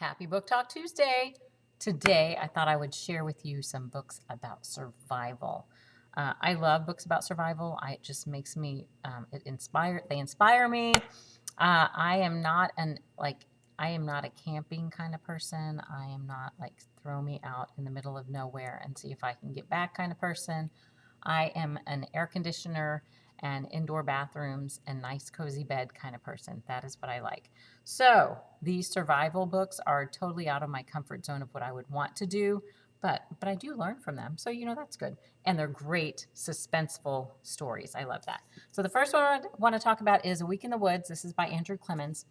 Happy Book Talk Tuesday. Today, I thought I would share with you some books about survival. I love books about survival. It just makes me, they inspire me. I am not I am not a camping kind of person. I am not like throw me out in the middle of nowhere and see if I can get back kind of person. I am an air conditioner and indoor bathrooms and nice cozy bed kind of person. That is what I like. So these survival books are totally out of my comfort zone of what I would want to do, but I do learn from them. So that's good. And they're great suspenseful stories. I love that. So the first one I want to talk about is A Week in the Woods. This is by Andrew Clemens.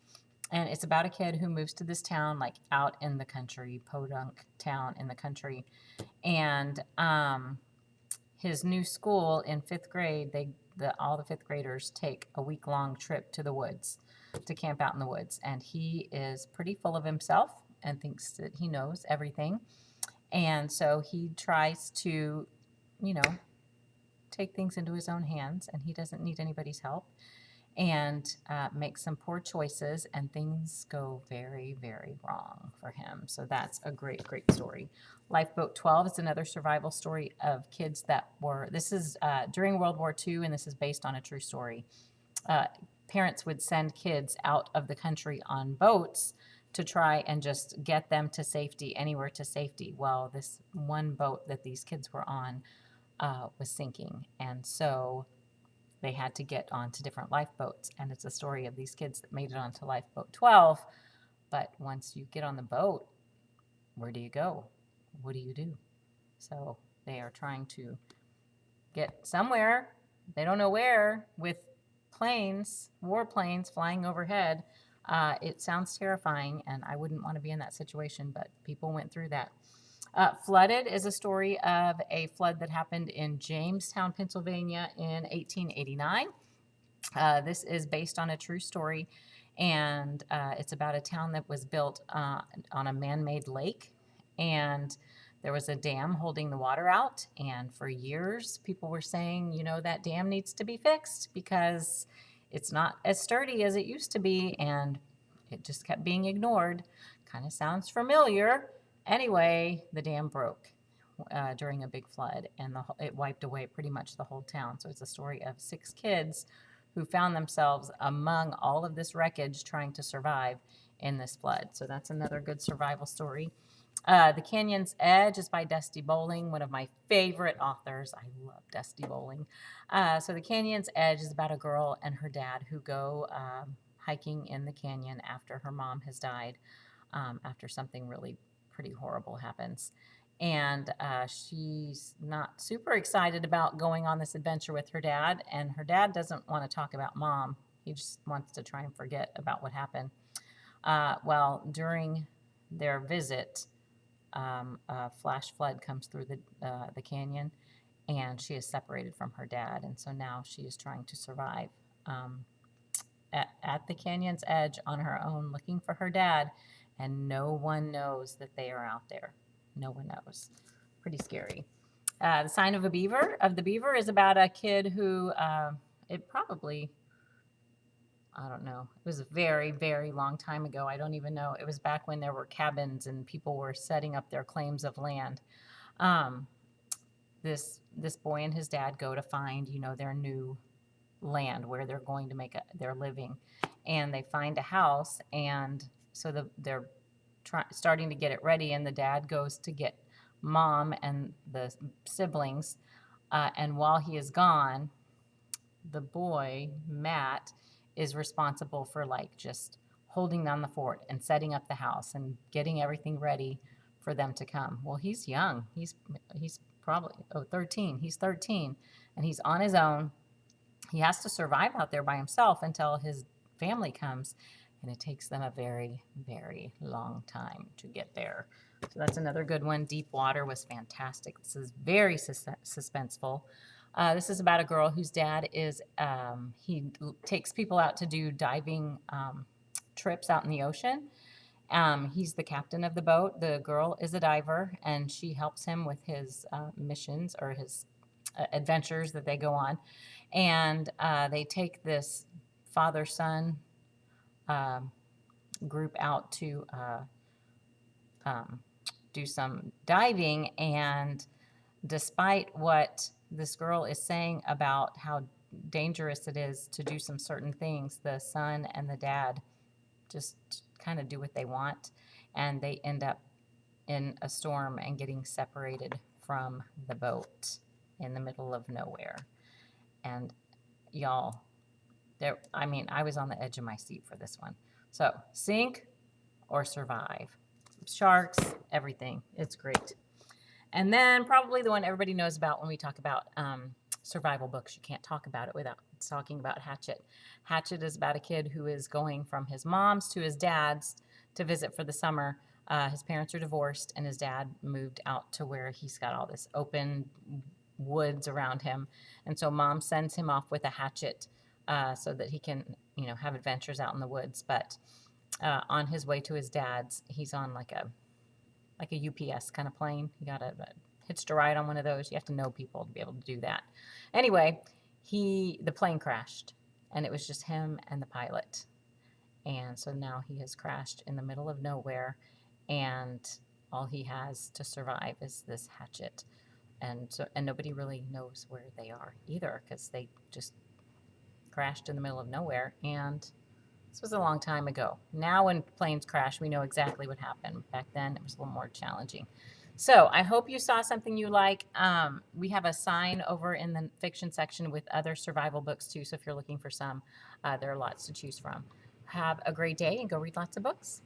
And it's about a kid who moves to this town, like out in the country, podunk town in the country. And his new school in fifth grade, all the fifth graders take a week-long trip to the woods to camp out in the woods. And he is pretty full of himself and thinks that he knows everything. And so he tries to, you know, take things into his own hands, and he doesn't need anybody's help, and make some poor choices, and things go very, very wrong for him. So that's a great, great story. Lifeboat 12 is another survival story of kids this is during World War II, and this is based on a true story. Parents would send kids out of the country on boats to try and just get them to safety, anywhere to safety. Well, this one boat that these kids were on was sinking, and so they had to get onto different lifeboats. And it's a story of these kids that made it onto Lifeboat 12. But once you get on the boat, where do you go? What do you do? So they are trying to get somewhere. They don't know where, with warplanes flying overhead. It sounds terrifying, and I wouldn't want to be in that situation, but people went through that. Flooded is a story of a flood that happened in Jamestown, Pennsylvania in 1889. This is based on a true story, and it's about a town that was built on a man-made lake, and there was a dam holding the water out, and for years people were saying, that dam needs to be fixed because it's not as sturdy as it used to be, and it just kept being ignored. Kind of sounds familiar. Anyway, the dam broke during a big flood, and it wiped away pretty much the whole town. So it's a story of 6 kids who found themselves among all of this wreckage trying to survive in this flood. So that's another good survival story. The Canyon's Edge is by Dusty Bowling, one of my favorite authors. I love Dusty Bowling. So The Canyon's Edge is about a girl and her dad who go hiking in the canyon after her mom has died, after something really pretty horrible happens. And she's not super excited about going on this adventure with her dad, and her dad doesn't want to talk about mom. He just wants to try and forget about what happened. Well, during their visit, a flash flood comes through the canyon, and she is separated from her dad, and so now she is trying to survive at the canyon's edge on her own, looking for her dad, and no one knows that they are out there. No one knows. Pretty scary. The Sign of the Beaver is about a kid who, I don't know. It was a very, very long time ago. I don't even know. It was back when there were cabins and people were setting up their claims of land. This boy and his dad go to find, their new land where they're going to make their living, and they find a house, and so they're starting to get it ready, and the dad goes to get mom and the siblings, and while he is gone, the boy Matt is responsible for just holding down the fort and setting up the house and getting everything ready for them to come. Well, he's young. He's probably 13. He's 13, and he's on his own. He has to survive out there by himself until his family comes, and it takes them a very, very long time to get there. So that's another good one. Deep Water was fantastic. This is very suspenseful. This is about a girl whose dad he takes people out to do diving trips out in the ocean. He's the captain of the boat. The girl is a diver, and she helps him with his missions or his adventures that they go on. And they take this father-son group out to do some diving, and despite what this girl is saying about how dangerous it is to do some certain things, the son and the dad just kind of do what they want, and they end up in a storm and getting separated from the boat in the middle of nowhere. And y'all, there, I mean, I was on the edge of my seat for this one. So, sink or survive. Sharks, everything. It's great. And then probably the one everybody knows about when we talk about survival books. You can't talk about it without talking about Hatchet. Hatchet is about a kid who is going from his mom's to his dad's to visit for the summer. His parents are divorced, and his dad moved out to where he's got all this open woods around him. And so mom sends him off with a hatchet so that he can, have adventures out in the woods. But on his way to his dad's, he's on like a UPS kind of plane. You got to hitched a ride on one of those. You have to know people to be able to do that. Anyway, the plane crashed, and it was just him and the pilot. And so now he has crashed in the middle of nowhere, and all he has to survive is this hatchet. And nobody really knows where they are either, because they just crashed in the middle of nowhere. And this was a long time ago. Now, when planes crash, we know exactly what happened. Back then, it was a little more challenging. So, I hope you saw something you like. We have a sign over in the fiction section with other survival books, too. So, if you're looking for some, there are lots to choose from. Have a great day and go read lots of books.